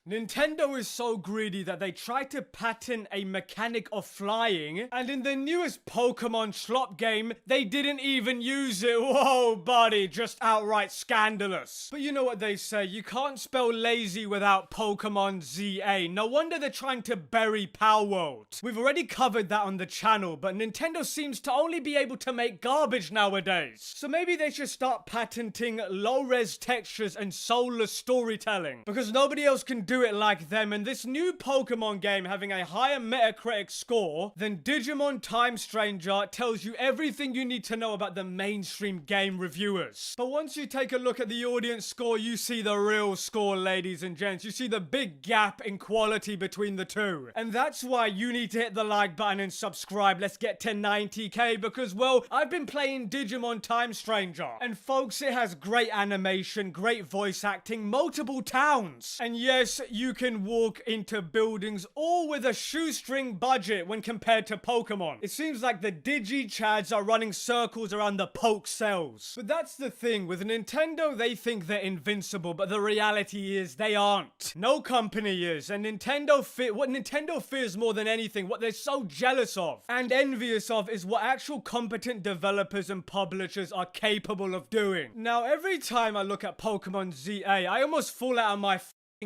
Nintendo is so greedy that they tried to patent a mechanic of flying, and in the newest Pokemon slop game, they didn't even use it. Whoa, buddy, just outright scandalous. But you know what they say, you can't spell lazy without Pokémon ZA. No wonder they're trying to bury Palworld. We've already covered that on the channel, but Nintendo seems to only be able to make garbage nowadays. So maybe they should start patenting low-res textures and soulless storytelling, because nobody else can do it like them. And this new Pokemon game having a higher Metacritic score than Digimon Time Stranger tells you everything you need to know about the mainstream game reviewers. But once you take a look at the audience score, you see the real score, ladies and gents. You see the big gap in quality between the two. And that's why you need to hit the like button and subscribe. Let's get to 90k, because, well, I've been playing Digimon Time Stranger, and folks, it has great animation, great voice acting, multiple towns, and yes, you can walk into buildings all with a shoestring budget when compared to Pokemon. It seems like the Digi-Chads are running circles around the Poke cells. But that's the thing, with Nintendo, they think they're invincible, but the reality is they aren't. No company is, and what Nintendo fears more than anything, what they're so jealous of and envious of, is what actual competent developers and publishers are capable of doing. Now, every time I look at Pokemon ZA, I almost fall out of my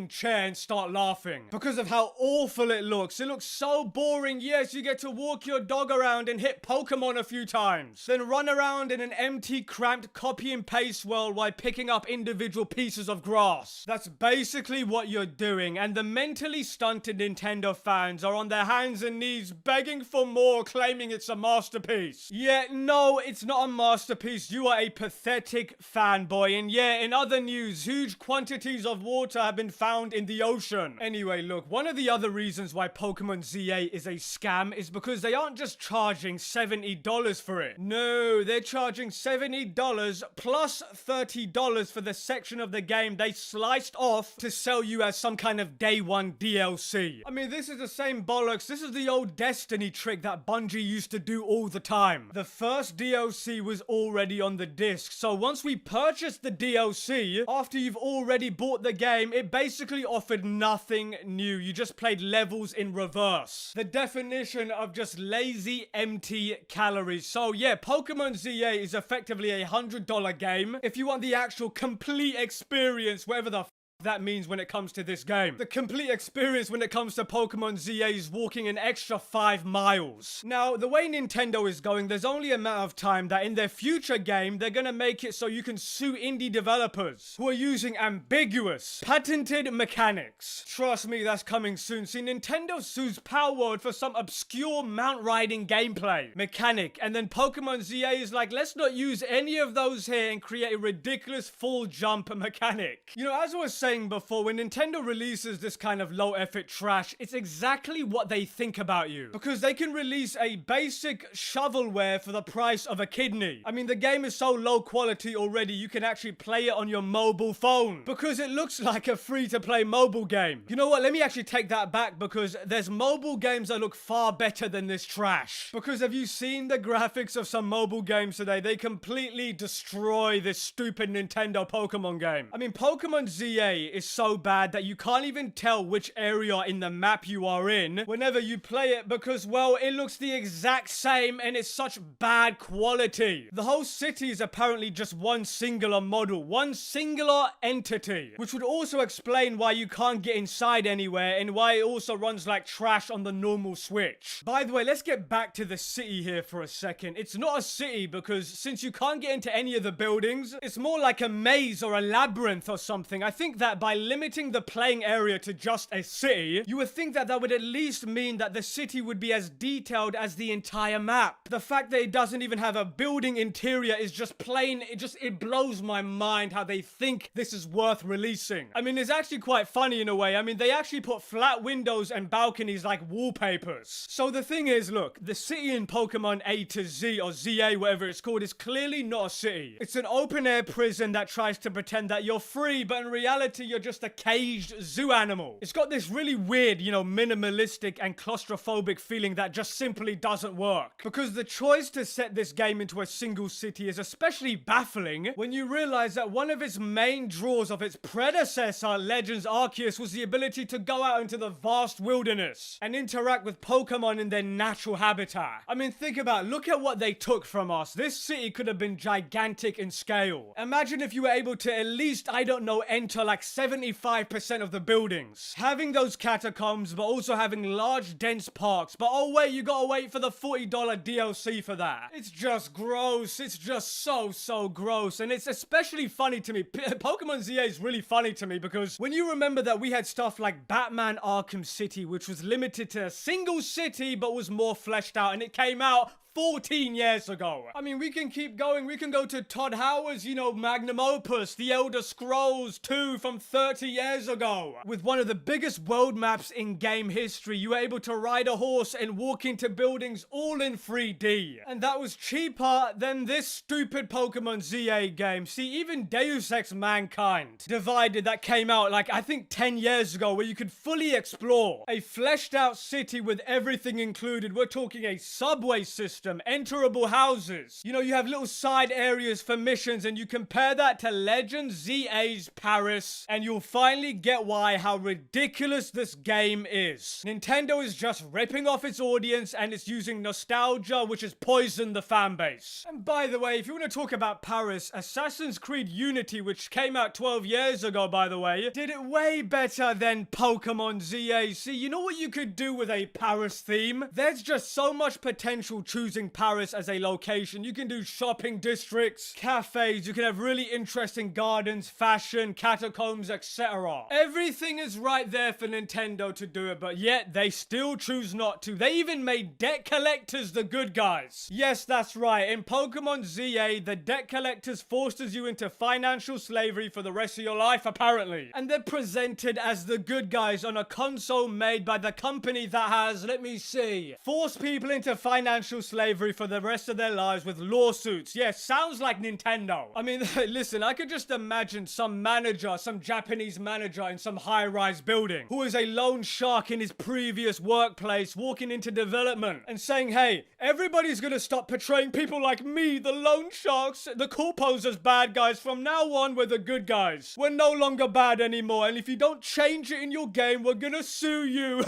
chair and start laughing because of how awful it looks. It looks so boring. Yes, you get to walk your dog around and hit Pokemon a few times, then run around in an empty, cramped copy and paste world while picking up individual pieces of grass. That's basically what you're doing, and the mentally stunted Nintendo fans are on their hands and knees begging for more, claiming it's a masterpiece. Yeah, no, it's not a masterpiece. You are a pathetic fanboy. And yeah, in other news, huge quantities of water have been found in the ocean. Anyway, look, one of the other reasons why Pokemon ZA is a scam is because they aren't just charging $70 for it. No, they're charging $70 plus $30 for the section of the game they sliced off to sell you as some kind of day one DLC. I mean, this is the same bollocks. This is the old Destiny trick that Bungie used to do all the time. The first DLC was already on the disc, so once we purchased the DLC, after you've already bought the game, it basically offered nothing new. You just played levels in reverse. The definition of just lazy, empty calories. So yeah, Pokemon ZA is effectively a $100 game if you want the actual complete experience, whatever the that means when it comes to this game. The complete experience when it comes to Pokemon ZA is walking an extra 5 miles. Now, the way Nintendo is going, there's only a matter of time that in their future game, they're gonna make it so you can sue indie developers who are using ambiguous, patented mechanics. Trust me, that's coming soon. See, Nintendo sues Palworld for some obscure mount riding gameplay mechanic, and then Pokemon ZA is like, let's not use any of those here and create a ridiculous full jump mechanic. You know, as I was saying before, when Nintendo releases this kind of low effort trash, it's exactly what they think about you, because they can release a basic shovelware for the price of a kidney. I mean, the game is so low quality already, you can actually play it on your mobile phone because it looks like a free-to-play mobile game. You know what, let me actually take that back, because there's mobile games that look far better than this trash. Because have you seen the graphics of some mobile games today? They completely destroy this stupid Nintendo Pokemon game. I mean, Pokemon ZA is so bad that you can't even tell which area in the map you are in whenever you play it, because, well, it looks the exact same and it's such bad quality. The whole city is apparently just one singular model, one singular entity, which would also explain why you can't get inside anywhere and why it also runs like trash on the normal Switch. By the way, let's get back to the city here for a second. It's not a city because since you can't get into any of the buildings, it's more like a maze or a labyrinth or something. I think that by limiting the playing area to just a city, you would think that that would at least mean that the city would be as detailed as the entire map. The fact that it doesn't even have a building interior is just plain, it blows my mind how they think this is worth releasing. I mean, it's actually quite funny in a way. I mean, they actually put flat windows and balconies like wallpapers. So the thing is, look, the city in Pokemon A to Z, or ZA, whatever it's called, is clearly not a city. It's an open air prison that tries to pretend that you're free, but in reality, reality you're just a caged zoo animal. It's got this really weird, minimalistic and claustrophobic feeling that just simply doesn't work. Because the choice to set this game into a single city is especially baffling when you realize that one of its main draws of its predecessor, Legends Arceus, was the ability to go out into the vast wilderness and interact with Pokemon in their natural habitat. I mean, think about it. Look at what they took from us. This city could have been gigantic in scale. Imagine if you were able to at least, I don't know, enter like 75% of the buildings. Having those catacombs, but also having large, dense parks. But oh wait, you gotta wait for the $40 DLC for that. It's just gross. It's just so gross. And it's especially funny to me. Pokemon ZA is really funny to me because when you remember that we had stuff like Batman Arkham City, which was limited to a single city, but was more fleshed out, and it came out 14 years ago. I mean, we can keep going. We can go to Todd Howard's, magnum opus, The Elder Scrolls 2 from 30 years ago. With one of the biggest world maps in game history, you were able to ride a horse and walk into buildings all in 3D. And that was cheaper than this stupid Pokemon ZA game. See, even Deus Ex Mankind Divided that came out like, I think 10 years ago, where you could fully explore a fleshed out city with everything included. We're talking a subway system, enterable houses. You have little side areas for missions, and you compare that to Legends ZA's Paris, and you'll finally get how ridiculous this game is. Nintendo is just ripping off its audience, and it's using nostalgia, which has poisoned the fan base. And by the way, if you want to talk about Paris, Assassin's Creed Unity, which came out 12 years ago, by the way, did it way better than Pokemon ZA. See, you know what you could do with a Paris theme? There's just so much potential choosing Paris as a location. You can do shopping districts, cafes, you can have really interesting gardens, fashion, catacombs, etc. Everything is right there for Nintendo to do it, but yet they still choose not to. They even made debt collectors the good guys. Yes, that's right. In Pokemon ZA, the debt collectors forces you into financial slavery for the rest of your life, apparently. And they're presented as the good guys on a console made by the company that has, let me see, forced people into financial slavery for the rest of their lives with lawsuits. Yes, sounds like Nintendo. I mean, listen, I could just imagine some manager, some Japanese manager in some high-rise building who is a loan shark in his previous workplace walking into development and saying, hey, everybody's gonna stop portraying people like me, the loan sharks, the corpos as bad guys. From now on, we're the good guys. We're no longer bad anymore, and if you don't change it in your game, we're gonna sue you.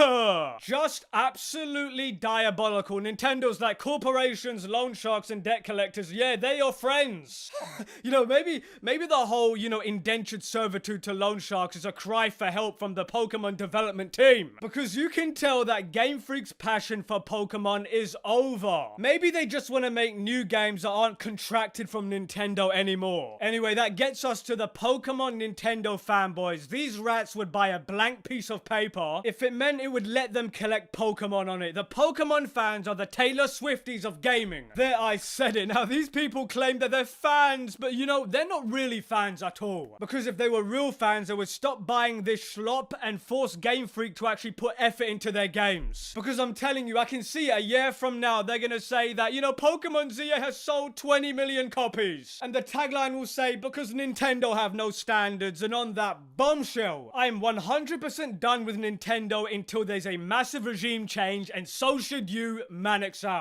Just absolutely diabolical. Nintendo's like, corporations, loan sharks, and debt collectors, yeah, they're your friends. Maybe the whole, indentured servitude to loan sharks is a cry for help from the Pokemon development team. Because you can tell that Game Freak's passion for Pokemon is over. Maybe they just want to make new games that aren't contracted from Nintendo anymore. Anyway, that gets us to the Pokemon Nintendo fanboys. These rats would buy a blank piece of paper if it meant it would let them collect Pokemon on it. The Pokemon fans are the Taylor Swifties of gaming. There, I said it. Now, these people claim that they're fans, but they're not really fans at all. Because if they were real fans, they would stop buying this slop and force Game Freak to actually put effort into their games. Because I'm telling you, I can see a year from now, they're gonna say that, Pokemon ZA has sold 20 million copies. And the tagline will say, because Nintendo have no standards. And on that bombshell, I'm 100% done with Nintendo until there's a massive regime change, and so should you. Manix out.